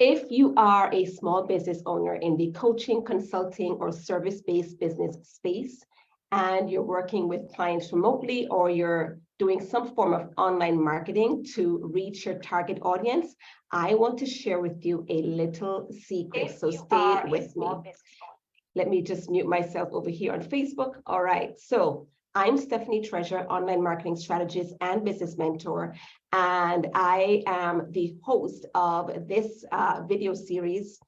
If you are a small business owner in the coaching, consulting, or service-based business space, and you're working with clients remotely, or you're doing some form of online marketing to reach your target audience, I want to share with you a little secret. So stay with me. Let me just mute myself over here on Facebook. All right. So I'm Stephanie Treasure, online marketing strategist and business mentor, and I am the host of this video series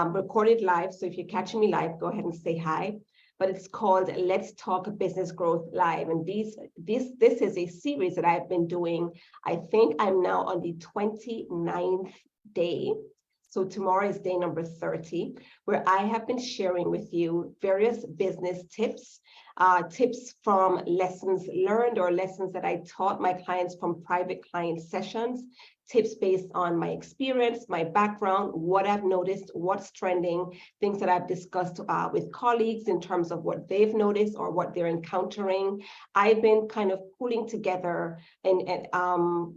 recorded live. So if you're catching me live, go ahead and say hi. But it's called Let's Talk Business Growth Live. And this is a series that I've been doing. I think I'm now on the 29th day. So tomorrow is day number 30, where I have been sharing with you various business tips, tips from lessons learned or lessons that I taught my clients from private client sessions, tips based on my experience, my background, what I've noticed, what's trending, things that I've discussed with colleagues in terms of what they've noticed or what they're encountering. I've been kind of pulling together and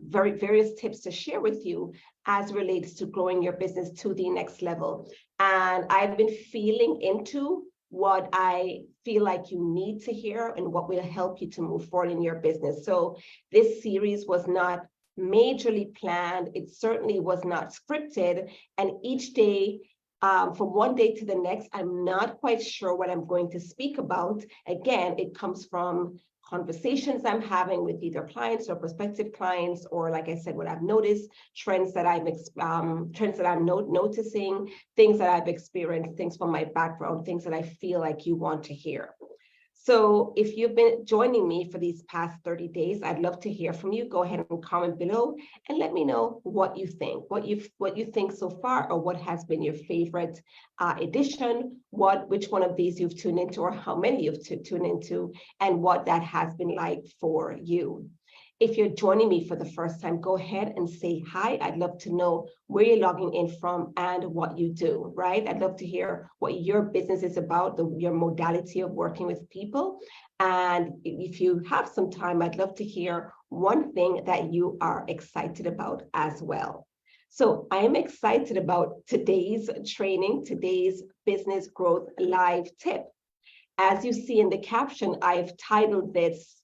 various tips to share with you as relates to growing your business to the next level. And I've been feeling into what I feel like you need to hear and what will help you to move forward in your business. So this series was not majorly planned. It certainly was not scripted. And each day, from one day to the next, I'm not quite sure what I'm going to speak about. Again, it comes from conversations I'm having with either clients or prospective clients, or like I said, what I've noticed, trends that I'm noticing, things that I've experienced, things from my background, things that I feel like you want to hear. So if you've been joining me for these past 30 days, I'd love to hear from you. Go ahead and comment below and let me know what you think, what you think so far, or what has been your favorite edition, which one of these you've tuned into, or how many you've tuned into, and what that has been like for you. If you're joining me for the first time, go ahead and say hi. I'd love to know where you're logging in from and what you do, right? I'd love to hear what your business is about, your modality of working with people. And if you have some time, I'd love to hear one thing that you are excited about as well. So I'm excited about today's training, today's business growth live tip. As you see in the caption, I've titled this,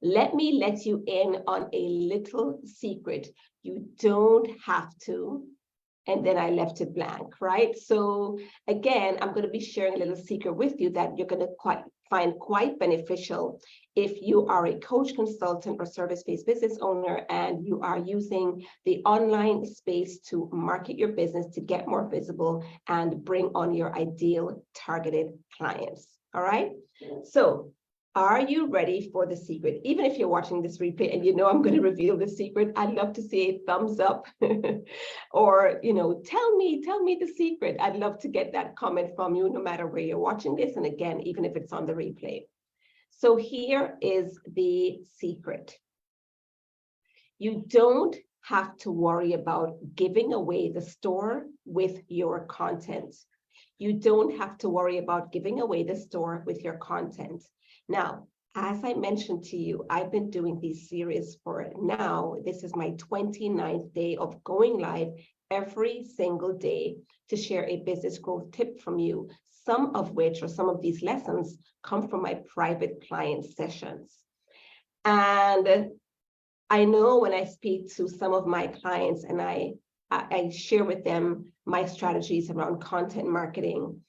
"Let me let you in on a little secret. You don't have to." And then I left it blank, right? So again, I'm going to be sharing a little secret with you that you're going to find quite beneficial if you are a coach, consultant, or service-based business owner, and you are using the online space to market your business, to get more visible and bring on your ideal targeted clients. All right. So are you ready for the secret? Even if you're watching this replay and you know I'm going to reveal the secret, I'd love to see a thumbs up or, tell me the secret. I'd love to get that comment from you no matter where you're watching this. And again, even if it's on the replay. So here is the secret. You don't have to worry about giving away the store with your content. You don't have to worry about giving away the store with your content. Now, as I mentioned to you, I've been doing these series for now. This is my 29th day of going live every single day to share a business growth tip from you, some of these lessons come from my private client sessions. And I know when I speak to some of my clients and I share with them my strategies around content marketing,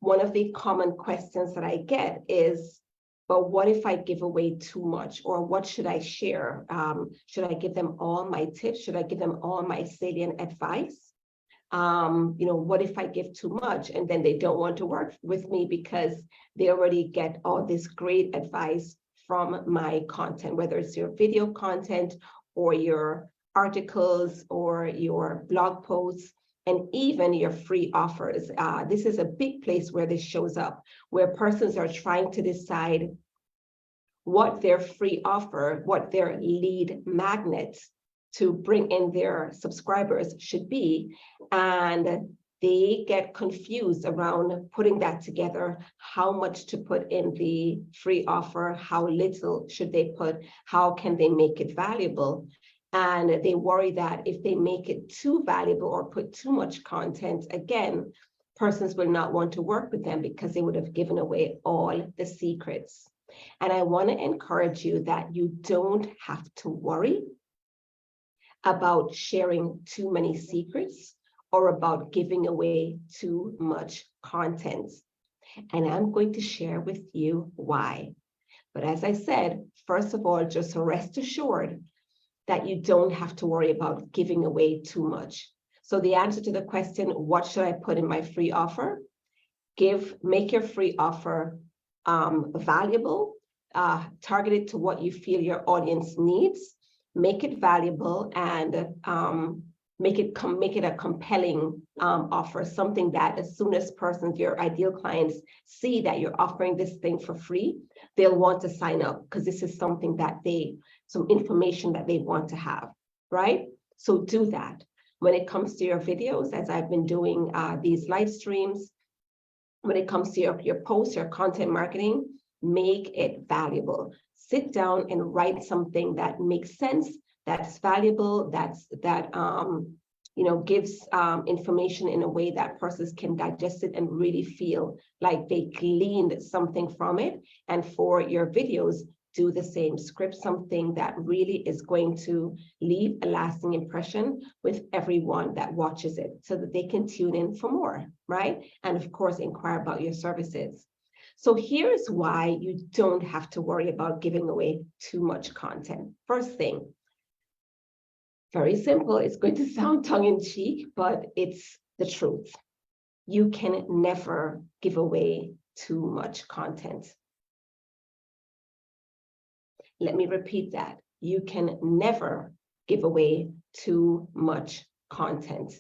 one of the common questions that I get is, but what if I give away too much? Or what should I share? Should I give them all my tips? Should I give them all my salient advice? What if I give too much and then they don't want to work with me because they already get all this great advice from my content, whether it's your video content or your articles or your blog posts, and even your free offers. This is a big place where this shows up, where persons are trying to decide what their free offer, what their lead magnet to bring in their subscribers should be. And they get confused around putting that together, how much to put in the free offer, how little should they put, how can they make it valuable? And they worry that if they make it too valuable or put too much content, again, persons will not want to work with them because they would have given away all the secrets. And I want to encourage you that you don't have to worry about sharing too many secrets or about giving away too much content. And I'm going to share with you why. But as I said, first of all, just rest assured that you don't have to worry about giving away too much. So the answer to the question, what should I put in my free offer? Make your free offer valuable, targeted to what you feel your audience needs, make it valuable, and make it a compelling offer, something that as soon as persons, your ideal clients, see that you're offering this thing for free, they'll want to sign up because this is something that some information that they want to have, right? So do that. When it comes to your videos, as I've been doing these live streams, when it comes to your posts, your content marketing, make it valuable. Sit down and write something that makes sense, that's valuable, that gives information in a way that persons can digest it and really feel like they gleaned something from it. And for your videos, do the same. Script something that really is going to leave a lasting impression with everyone that watches it so that they can tune in for more, right? And of course, inquire about your services. So here's why you don't have to worry about giving away too much content. First thing, very simple. It's going to sound tongue-in-cheek, but it's the truth. You can never give away too much content. Let me repeat that. You can never give away too much content.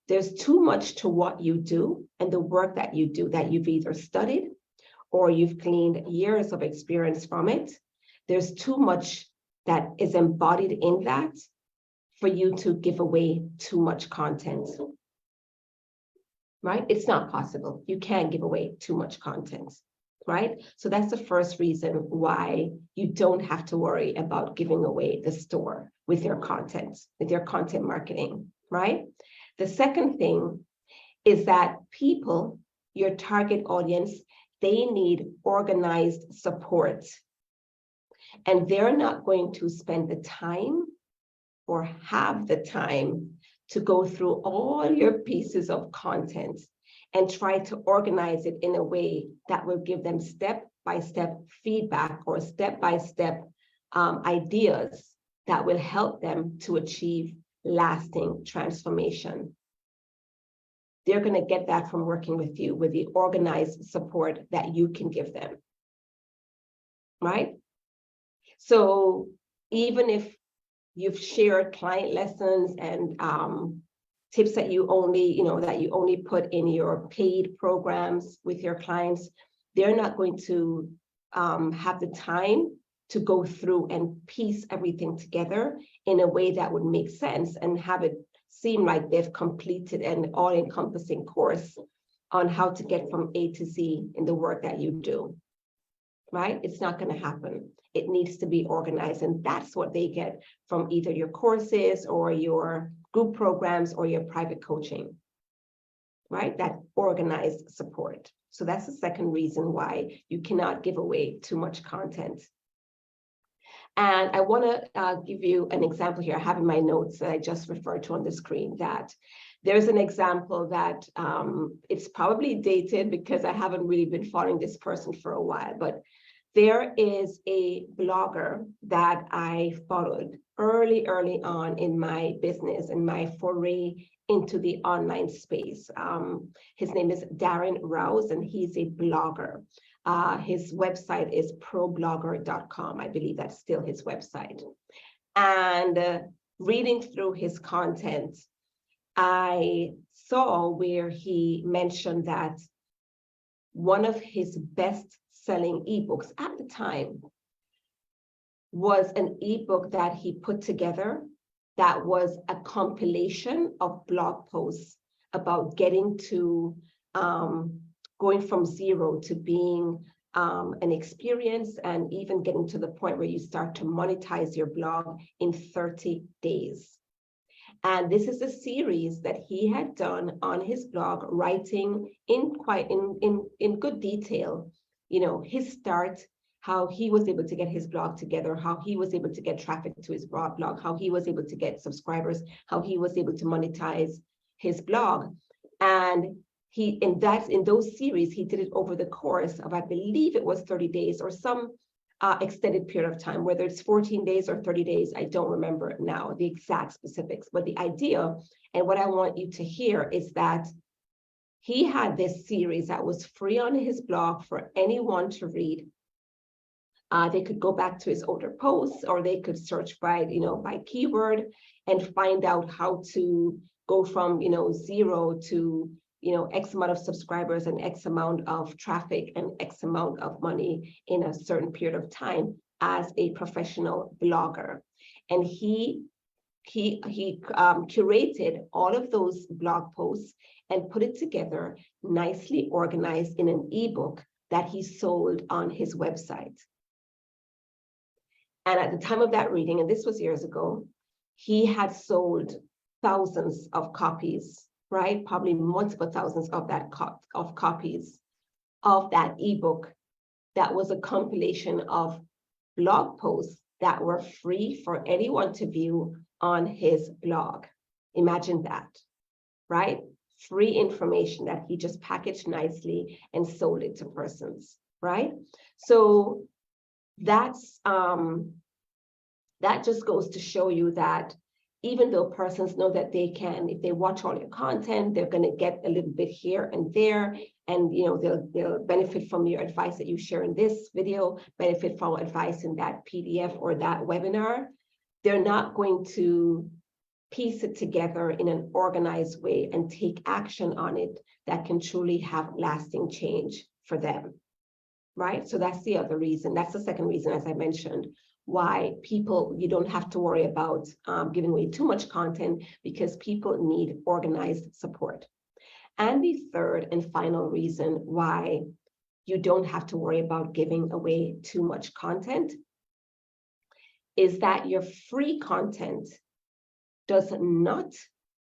There's too much to what you do and the work that you do that you've either studied or you've gleaned years of experience from it. There's too much that is embodied in that for you to give away too much content, right? It's not possible. You can't give away too much content, right? So that's the first reason why you don't have to worry about giving away the store with your content marketing, right? The second thing is that people, your target audience, they need organized support. And they're not going to spend the time or have the time to go through all your pieces of content and try to organize it in a way that will give them step-by-step feedback or step-by-step ideas that will help them to achieve lasting transformation. They're going to get that from working with you with the organized support that you can give them, right? So even if you've shared client lessons and tips that you only put in your paid programs with your clients, they're not going to have the time to go through and piece everything together in a way that would make sense and have it seem like they've completed an all-encompassing course on how to get from A to Z in the work that you do, right? It's not going to happen. It needs to be organized, and that's what they get from either your courses or your group programs or your private coaching, right? That organized support. So that's the second reason why you cannot give away too much content. And I want to give you an example here. I have in my notes that I just referred to on the screen that there's an example that it's probably dated because I haven't really been following this person for a while, but there is a blogger that I followed early on in my business and my foray into the online space. His name is Darren Rouse, and he's a blogger. His website is problogger.com. I believe that's still his website. And reading through his content, I saw where he mentioned that one of his best-selling ebooks at the time was an ebook that he put together that was a compilation of blog posts about getting to going from zero to being an experience and even getting to the point where you start to monetize your blog in 30 days. And this is a series that he had done on his blog, writing in good detail, his start, how he was able to get his blog together, how he was able to get traffic to his blog, how he was able to get subscribers, how he was able to monetize his blog. And in those series, he did it over the course of, I believe it was 30 days or some extended period of time, whether it's 14 days or 30 days, I don't remember now the exact specifics, but the idea and what I want you to hear is that he had this series that was free on his blog for anyone to read. They could go back to his older posts, or they could search by keyword and find out how to go from, 0 to, X amount of subscribers and X amount of traffic and X amount of money in a certain period of time as a professional blogger. And he curated all of those blog posts and put it together nicely organized in an ebook that he sold on his website. And at the time of that reading, and this was years ago, he had sold thousands of copies, right? Probably multiple thousands of copies of that ebook that was a compilation of blog posts that were free for anyone to view on his blog. Imagine that, right? Free information that he just packaged nicely and sold it to persons, right? So that's that just goes to show you that even though persons know that they can, if they watch all your content, they're going to get a little bit here and there, and they'll benefit from your advice that you share in this video, benefit from advice in that PDF or that webinar. They're not going to piece it together in an organized way and take action on it that can truly have lasting change for them, right? So that's the other reason. That's the second reason, as I mentioned, why you don't have to worry about giving away too much content, because people need organized support. And the third and final reason why you don't have to worry about giving away too much content is that your free content does not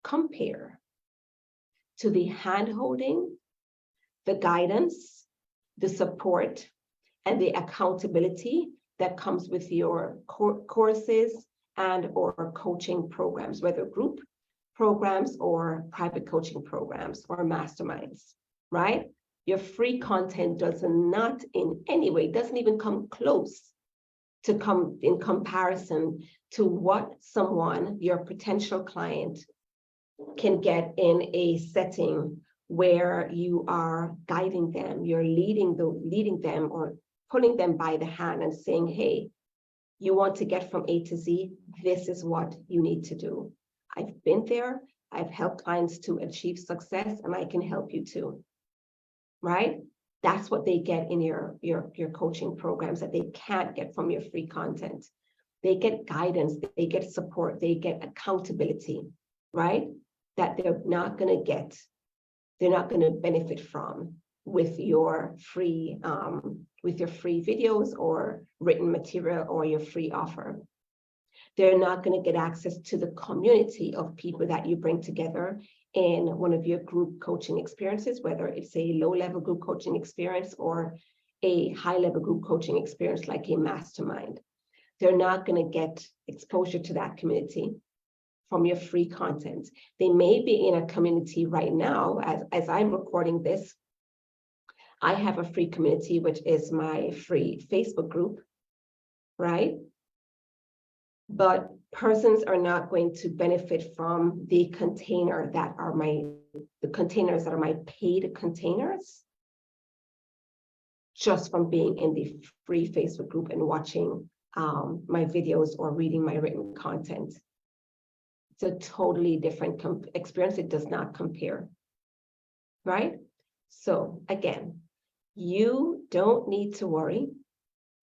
compare to the hand-holding, the guidance, the support, and the accountability that comes with your courses and or coaching programs, whether group programs or private coaching programs or masterminds, right? Your free content does not in any way, doesn't even come close to come in comparison to what someone, your potential client, can get in a setting where you are guiding them, you're leading them or pulling them by the hand and saying, hey, you want to get from A to Z, this is what you need to do. I've been there, I've helped clients to achieve success, and I can help you too, right? That's what they get in your coaching programs that they can't get from your free content. They get guidance, they get support, they get accountability, right? That they're not going to benefit from with your free videos or written material or your free offer. They're not going to get access to the community of people that you bring together in one of your group coaching experiences, whether it's a low-level group coaching experience or a high-level group coaching experience like a mastermind. They're not going to get exposure to that community from your free content. They may be in a community right now, as I'm recording this. I have a free community, which is my free Facebook group, right? But persons are not going to benefit from the containers that are my paid containers just from being in the free Facebook group and watching my videos or reading my written content. It's a totally different experience. It does not compare, right? So again, you don't need to worry,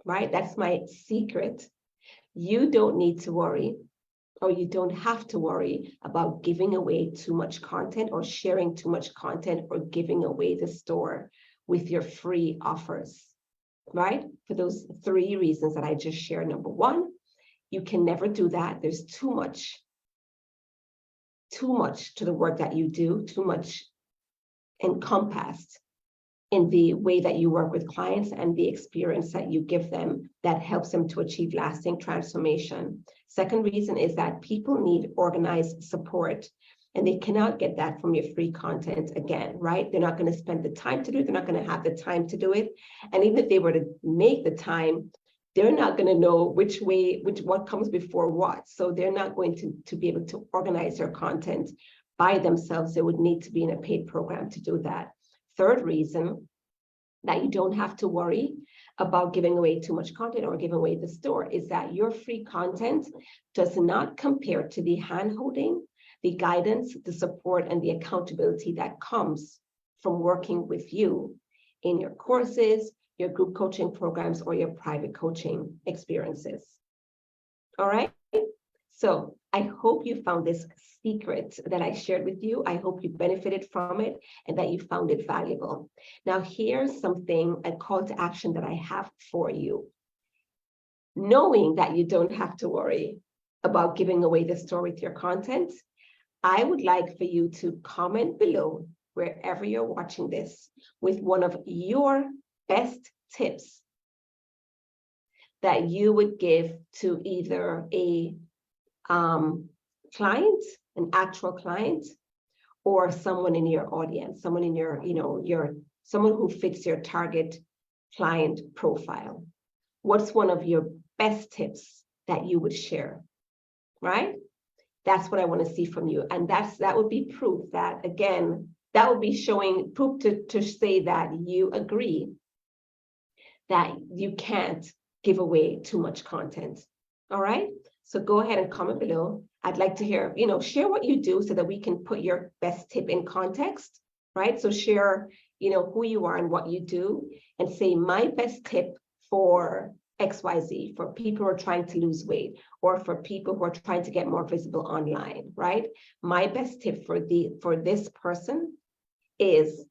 right? That's my secret. You don't need to worry, or you don't have to worry about giving away too much content or sharing too much content or giving away the store with your free offers. right? For those 3 reasons that I just shared. Number 1, you can never do that. There's too much to the work that you do, too much encompassed in the way that you work with clients and the experience that you give them that helps them to achieve lasting transformation. Second reason is that people need organized support, and they cannot get that from your free content again, right? They're not going to spend the time to do it. They're not going to have the time to do it. And even if they were to make the time, they're not going to know what comes before what. So they're not going to be able to organize their content by themselves. They would need to be in a paid program to do that. Third reason that you don't have to worry about giving away too much content or giving away the store is that your free content does not compare to the handholding, the guidance, the support, and the accountability that comes from working with you in your courses, your group coaching programs, or your private coaching experiences. All right? So I hope you found this secret that I shared with you. I hope you benefited from it and that you found it valuable. Now, here's something, a call to action that I have for you. Knowing that you don't have to worry about giving away the store with your content, I would like for you to comment below wherever you're watching this with one of your best tips that you would give to either a client, an actual client, or someone in your audience, someone in someone who fits your target client profile. What's one of your best tips that you would share, right? That's what I want to see from you. And that would be proof that, again, that would be showing proof to say that you agree that you can't give away too much content. All right? So go ahead and comment below. I'd like to hear, share what you do so that we can put your best tip in context, right? So share, who you are and what you do, and say my best tip for XYZ, for people who are trying to lose weight, or for people who are trying to get more visible online, right? My best tip for this person is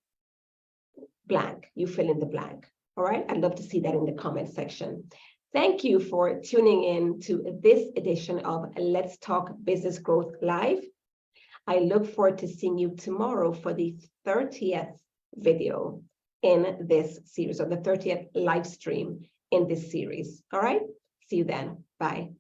blank. You fill in the blank. All right? I'd love to see that in the comment section. Thank you for tuning in to this edition of Let's Talk Business Growth Live. I look forward to seeing you tomorrow for the 30th video in this series, or the 30th live stream in this series. All right? See you then. Bye.